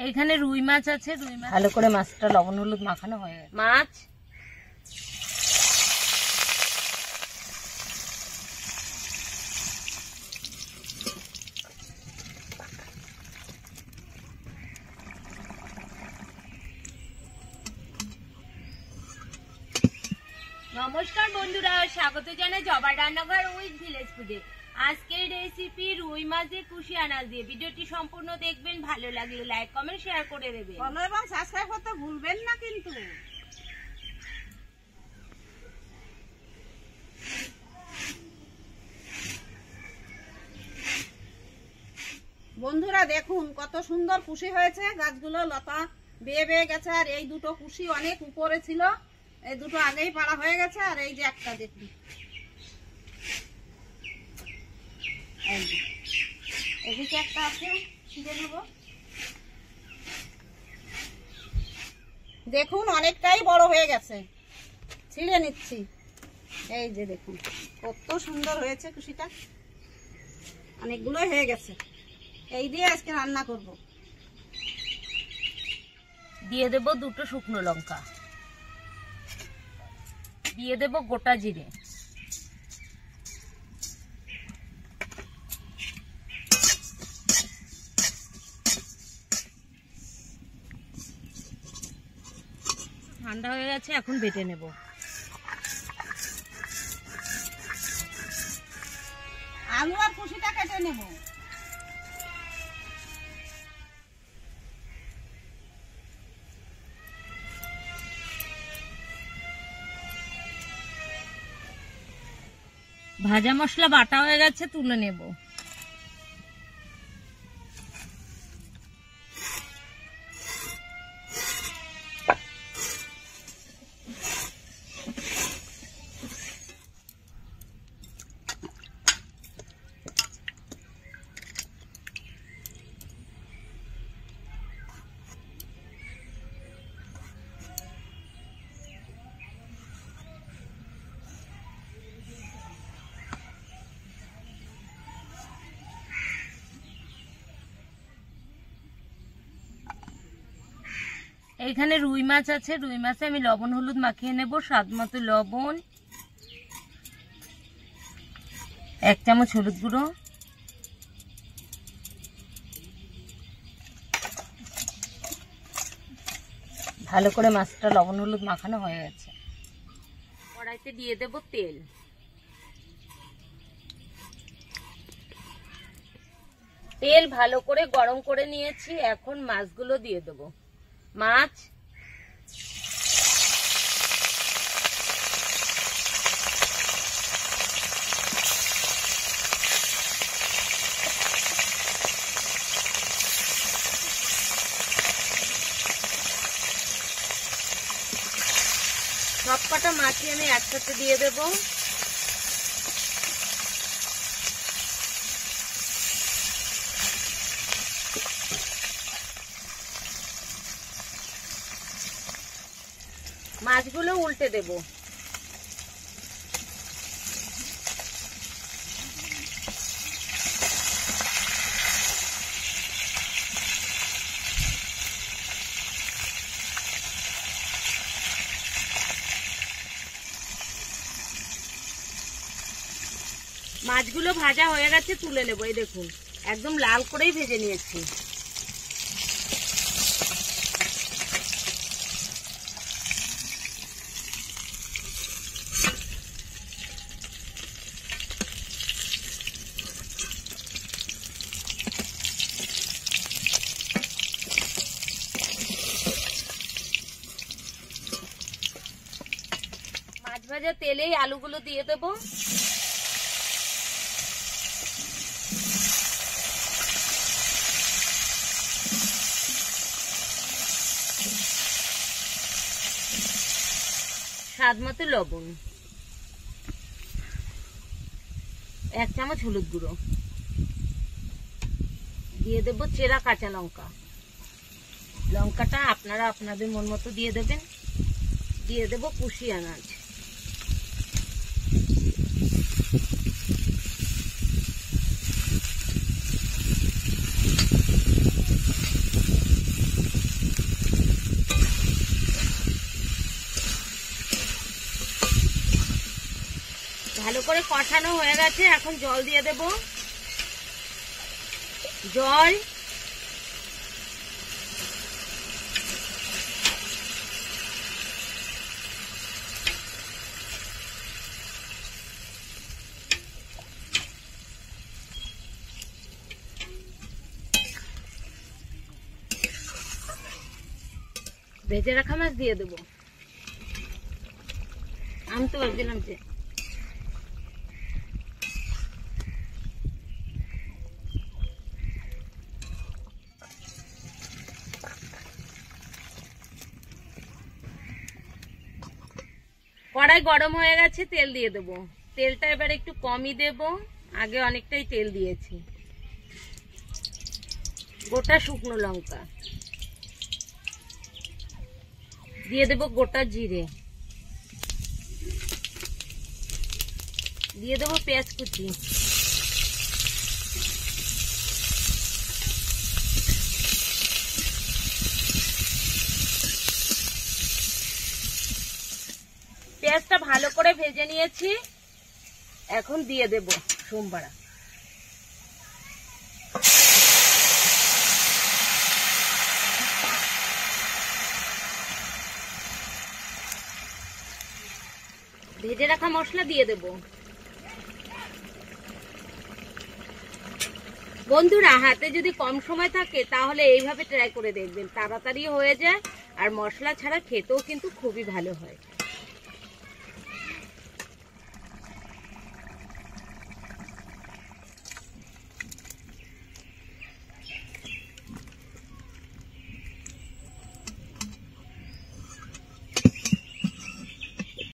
এইখানে রুই মাছ আছে, রুই মাছ ভালো করে মাছটা লবণ হলুদ মাখানো হয়ে গেছে। মাছ নমস্কার বন্ধুরা, স্বাগত জানাই জবার রান্নাঘর উইথ ভিলেজ ফুডে। আজকের রেসিপি রুই মাছের কুশি আনাজ দিয়ে। ভিডিওটি সম্পূর্ণ দেখবেন, ভালো লাগলে লাইক কমেন্ট শেয়ার করে দেবেন, ফলো এবং সাবস্ক্রাইব করতে ভুলবেন না কিন্তু। বন্ধুরা দেখুন কত সুন্দর কুশি হয়েছে, গাছগুলো লতা বেয়ে বেয়ে গেছে। আর এই দুটো কুশি অনেক উপরে ছিল, এই দুটো আগেই পাড়া হয়ে গেছে। আর এই যে একটা দেখুন, এদিকে একটা আছে, ছিঁড়ে নেব। দেখুন অনেকটাই বড় হয়ে গেছে, ছিঁড়ে নিচ্ছি। এই যে দেখুন কত সুন্দর হয়েছে কুশিটা, অনেকগুলোই হয়ে গেছে। এই দিয়ে আজকে রান্না করব। দিয়ে দেব দুটো শুকনো লঙ্কা, দিয়ে দেব গোটা জিরে, ঠান্ডা হয়ে গেছে, এখন বেটে নেব। আলু আর কুশিটা কেটে নেব। ভাজা মশলা বাটা হয়ে গেছে, তুলে নেব। এইখানে রুই মাছ আছে, রুই মাছে আমি লবণ হলুদ মাখিয়ে নেব। স্বাদ মতো লবণ, 1 চামচ হলুদ গুঁড়ো, ভালো করে মাছটা লবণ হলুদ মাখানো হয়ে গেছে। কড়াইতে দিয়ে দেব তেল, তেল ভালো করে গরম করে নিয়েছি। এখন মাছগুলো দিয়ে দেব। মাছ সব কটা মাছই আমি একসাথে দিয়ে দেব। মাছগুলো উল্টে দেব। মাছগুলো ভাজা হয়ে গেছে, তুলে নেব। এই দেখুন একদম লাল করেই ভেজে নিয়েছি। মাছ ভাজা তেলেই আলুগুলো দিয়ে দেব। স্বাদ মতো লবণ, 1 চামচ হলুদ গুঁড়ো, দিয়ে দেব চেরা কাঁচা লঙ্কা। লঙ্কাটা আপনারা আপনাদের মন মতো দিয়ে দেবেন। দিয়ে দেব কুশি আনাজ, ভালো করে কষানো হয়ে গেছে, এখন জল দিয়ে দেব। জল, ভেজে রাখা মাছ দিয়ে দেবো। আমি তো ভাবছিলাম যে কড়াই গরম হয়ে গেছে, তেল দিয়ে দেবো। তেলটা এবার একটু কমই দেব, আগে অনেকটাই তেল দিয়েছি। গোটা শুকনো লঙ্কা দিয়ে দেব, গোটা জিরে দিয়ে দেবো, পেঁয়াজ কুচি, পেঁয়াজটা ভালো করে ভেজে নিয়েছি, এখন দিয়ে দেব সোমবারা। ভেজে রাখা মশলা দিয়ে দেব। বন্ধুরা, হাতে যদি কম সময় থাকে তাহলে এইভাবে ট্রাই করে দেখবেন, তাড়াতাড়ি হয়ে যায় আর মশলা ছাড়া খেতেও কিন্তু খুবই ভালো হয়।